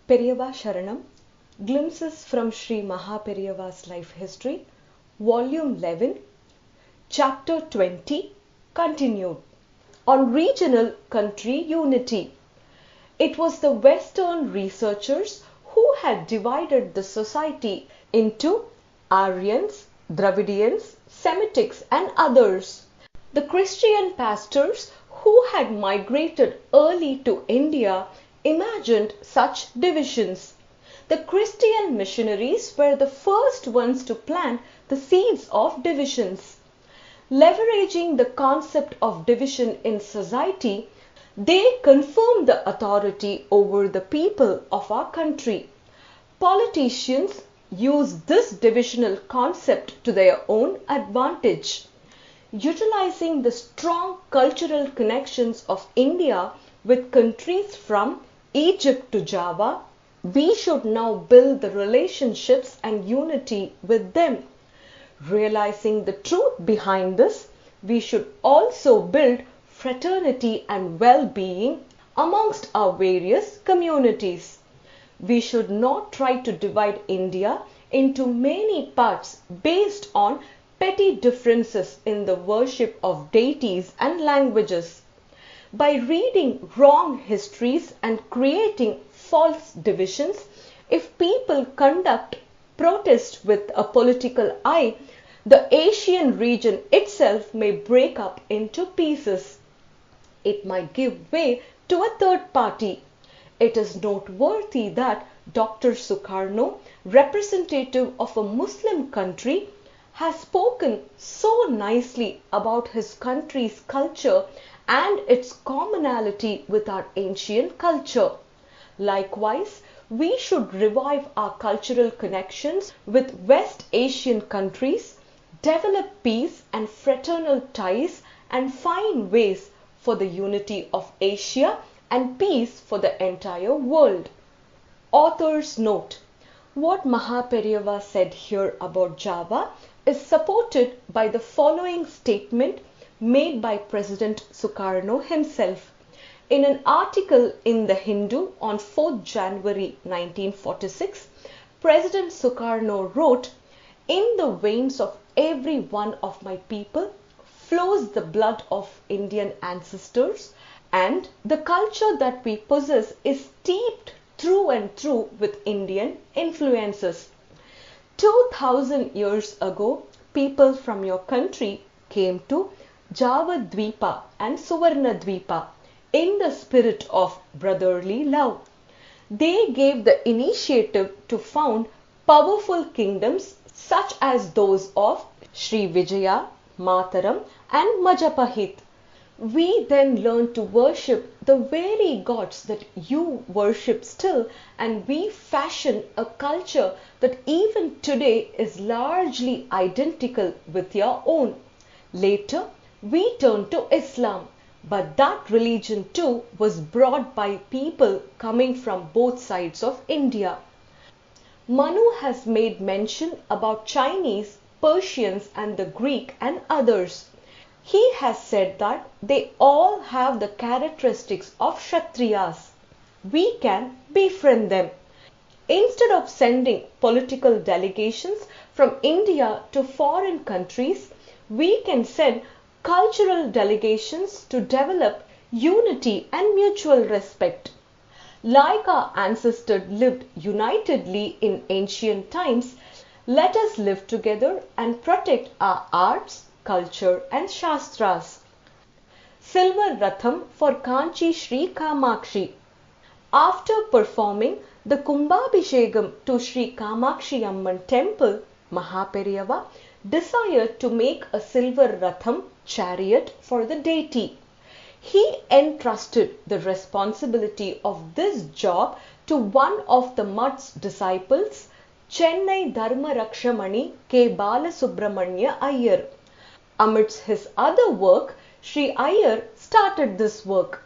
Periyava Sharanam, Glimpses from Sri MahaPeriyava's Life History, Volume 11, Chapter 20, Continued, on Regional Country Unity. It was the Western researchers who had divided the society into Aryans, Dravidians, Semitics and others. The Christian pastors who had migrated early to India imagined such divisions. The Christian missionaries were the first ones to plant the seeds of divisions. Leveraging the concept of division in society, they confirmed the authority over the people of our country. Politicians used this divisional concept to their own advantage. Utilizing the strong cultural connections of India with countries from Egypt to Java, we should now build the relationships and unity with them. Realizing the truth behind this, we should also build fraternity and well-being amongst our various communities. We should not try to divide India into many parts based on petty differences in the worship of deities and languages. By reading wrong histories and creating false divisions, if people conduct protest with a political eye, the Asian region itself may break up into pieces. It might give way to a third party. It is noteworthy that Dr. Sukarno, representative of a Muslim country, has spoken so nicely about his country's culture and its commonality with our ancient culture. Likewise, we should revive our cultural connections with West Asian countries, develop peace and fraternal ties, and find ways for the unity of Asia and peace for the entire world. Author's note: what MahaPeriyava said here about Java is supported by the following statement made by President Sukarno himself. In an article in The Hindu on 4th January 1946, President Sukarno wrote, "In the veins of every one of my people flows the blood of Indian ancestors, and the culture that we possess is steeped through and through with Indian influences. 2000 years ago, people from your country came to Javadvipa and Suvarnadvipa in the spirit of brotherly love. They gave the initiative to found powerful kingdoms such as those of Sri Vijaya, Mataram and Majapahit. We then learned to worship the very gods that you worship still, and we fashioned a culture that even today is largely identical with your own. Later, we turned to Islam, but that religion too was brought by people coming from both sides of India. Manu has made mention about Chinese, Persians and the Greek and others. He has said that they all have the characteristics of Kshatriyas. We can befriend them. Instead of sending political delegations from India to foreign countries, we can send cultural delegations to develop unity and mutual respect. Like our ancestors lived unitedly in ancient times, let us live together and protect our arts, culture and Shastras." Silver Ratham for Kanchi Sri Kamakshi. After performing the Kumbhabhishekam to Sri Kamakshi Amman temple, MahaPeriyava desired to make a silver Ratham chariot for the deity. He entrusted the responsibility of this job to one of the mutt's disciples, Chennai Dharma Rakshamani K. Balasubramanya Iyer. Amidst his other work, Sri Iyer started this work.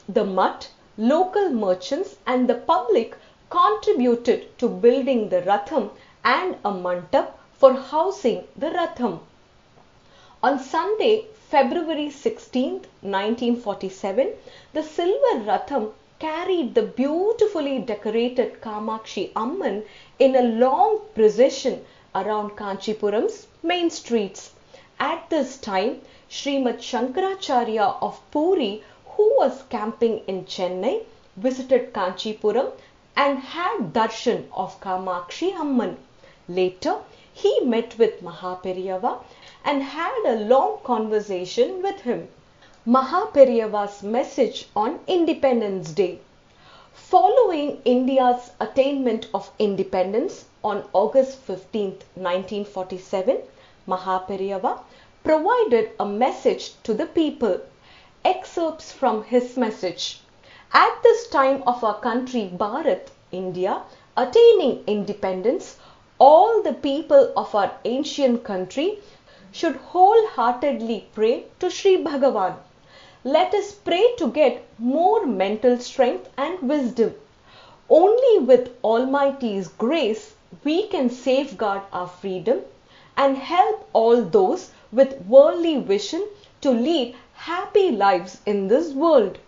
The mutt, local merchants and the public contributed to building the Ratham and a mantap for housing the Ratham. On Sunday, February 16, 1947, the silver Ratham carried the beautifully decorated Kamakshi Amman in a long procession around Kanchipuram's main streets. At this time, Srimad Shankaracharya of Puri, who was camping in Chennai, visited Kanchipuram and had darshan of Kamakshi Amman. Later, he met with MahaPeriyava and had a long conversation with him. MahaPeriyava's message on Independence Day. Following India's attainment of independence on August 15, 1947, MahaPeriyava provided a message to the people. Excerpts from his message. At this time of our country Bharat, India, attaining independence, all the people of our ancient country should wholeheartedly pray to Sri Bhagavan. Let us pray to get more mental strength and wisdom. Only with Almighty's grace we can safeguard our freedom and help all those with worldly vision to lead happy lives in this world.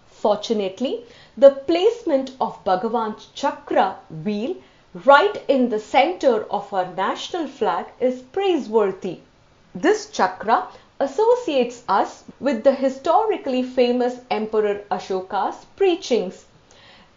Fortunately, the placement of Bhagavan's chakra wheel right in the center of our national flag is praiseworthy. This chakra associates us with the historically famous Emperor Ashoka's preachings.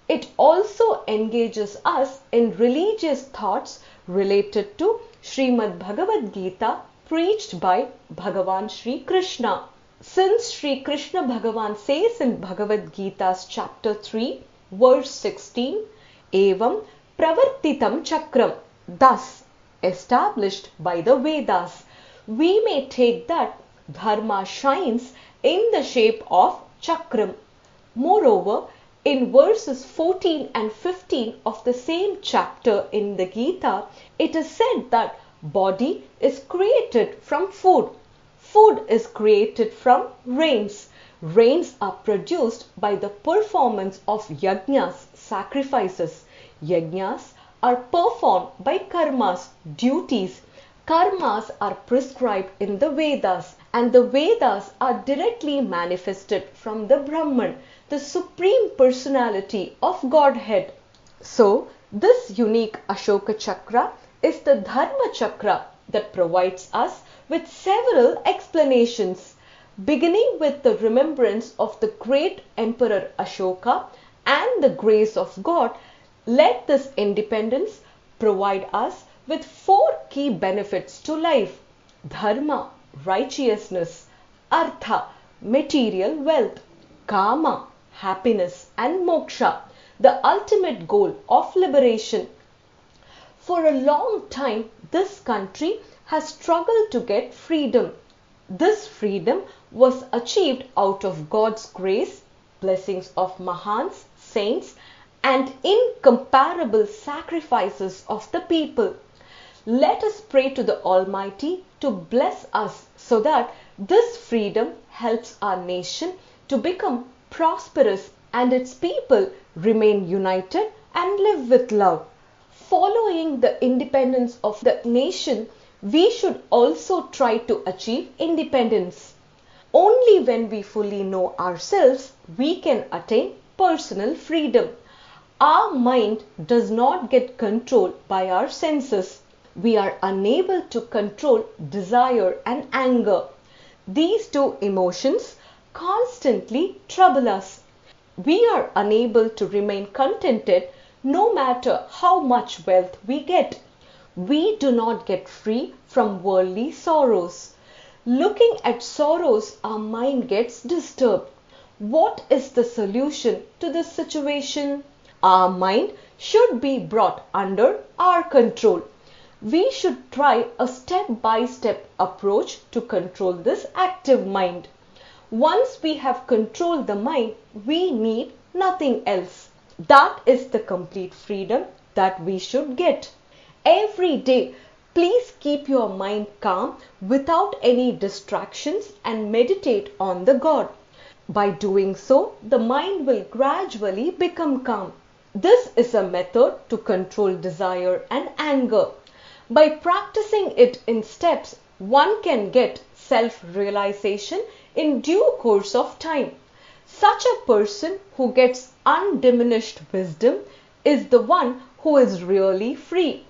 It also engages us in religious thoughts related to Srimad Bhagavad Gita preached by Bhagavan Sri Krishna. Since Sri Krishna Bhagavan says in Bhagavad Gita's chapter 3, verse 16, Evam Pravartitam Chakram, thus established by the Vedas, we may take that Dharma shines in the shape of Chakram. Moreover, in verses 14 and 15 of the same chapter in the Gita, it is said that body is created from food. Food is created from rains. Rains are produced by the performance of yajnas, sacrifices. Yajnas are performed by karmas, duties. Karmas are prescribed in the Vedas, and the Vedas are directly manifested from the Brahman, the Supreme Personality of Godhead. So, this unique Ashoka Chakra is the Dharma Chakra that provides us with several explanations, beginning with the remembrance of the great Emperor Ashoka and the grace of God. Let this independence provide us with 4 key benefits to life: Dharma, righteousness; Artha, material wealth; Kama, happiness; and Moksha, the ultimate goal of liberation. For a long time, this country has struggled to get freedom. This freedom was achieved out of God's grace, blessings of Mahans, saints, and incomparable sacrifices of the people. Let us pray to the Almighty to bless us so that this freedom helps our nation to become prosperous and its people remain united and live with love. Following the independence of the nation, we should also try to achieve independence. Only when we fully know ourselves, we can attain personal freedom. Our mind does not get controlled by our senses. We are unable to control desire and anger. These 2 emotions constantly trouble us. We are unable to remain contented no matter how much wealth we get. We do not get free from worldly sorrows. Looking at sorrows, our mind gets disturbed. What is the solution to this situation? Our mind should be brought under our control. We should try a step-by-step approach to control this active mind. Once we have controlled the mind, we need nothing else. That is the complete freedom that we should get. Every day, please keep your mind calm without any distractions and meditate on the God. By doing so, the mind will gradually become calm. This is a method to control desire and anger. By practicing it in steps, one can get self-realization in due course of time. Such a person who gets undiminished wisdom is the one who is really free.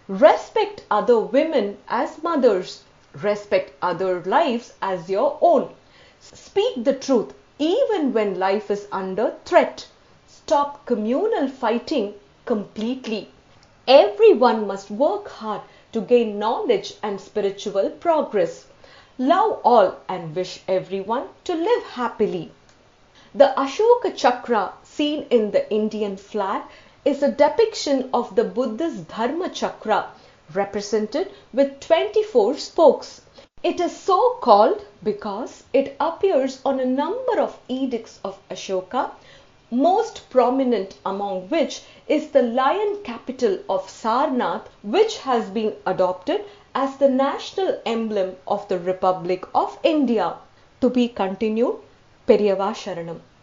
Respect other women as mothers. Respect other lives as your own. Speak the truth even when life is under threat. Stop communal fighting completely. Everyone must work hard to gain knowledge and spiritual progress. Love all and wish everyone to live happily. The Ashoka Chakra seen in the Indian flag is a depiction of the Buddhist Dharma Chakra represented with 24 spokes. It is so called because it appears on a number of edicts of Ashoka, most prominent among which is the lion capital of Sarnath, which has been adopted as the national emblem of the Republic of India. To be continued. Periyava Sharanam.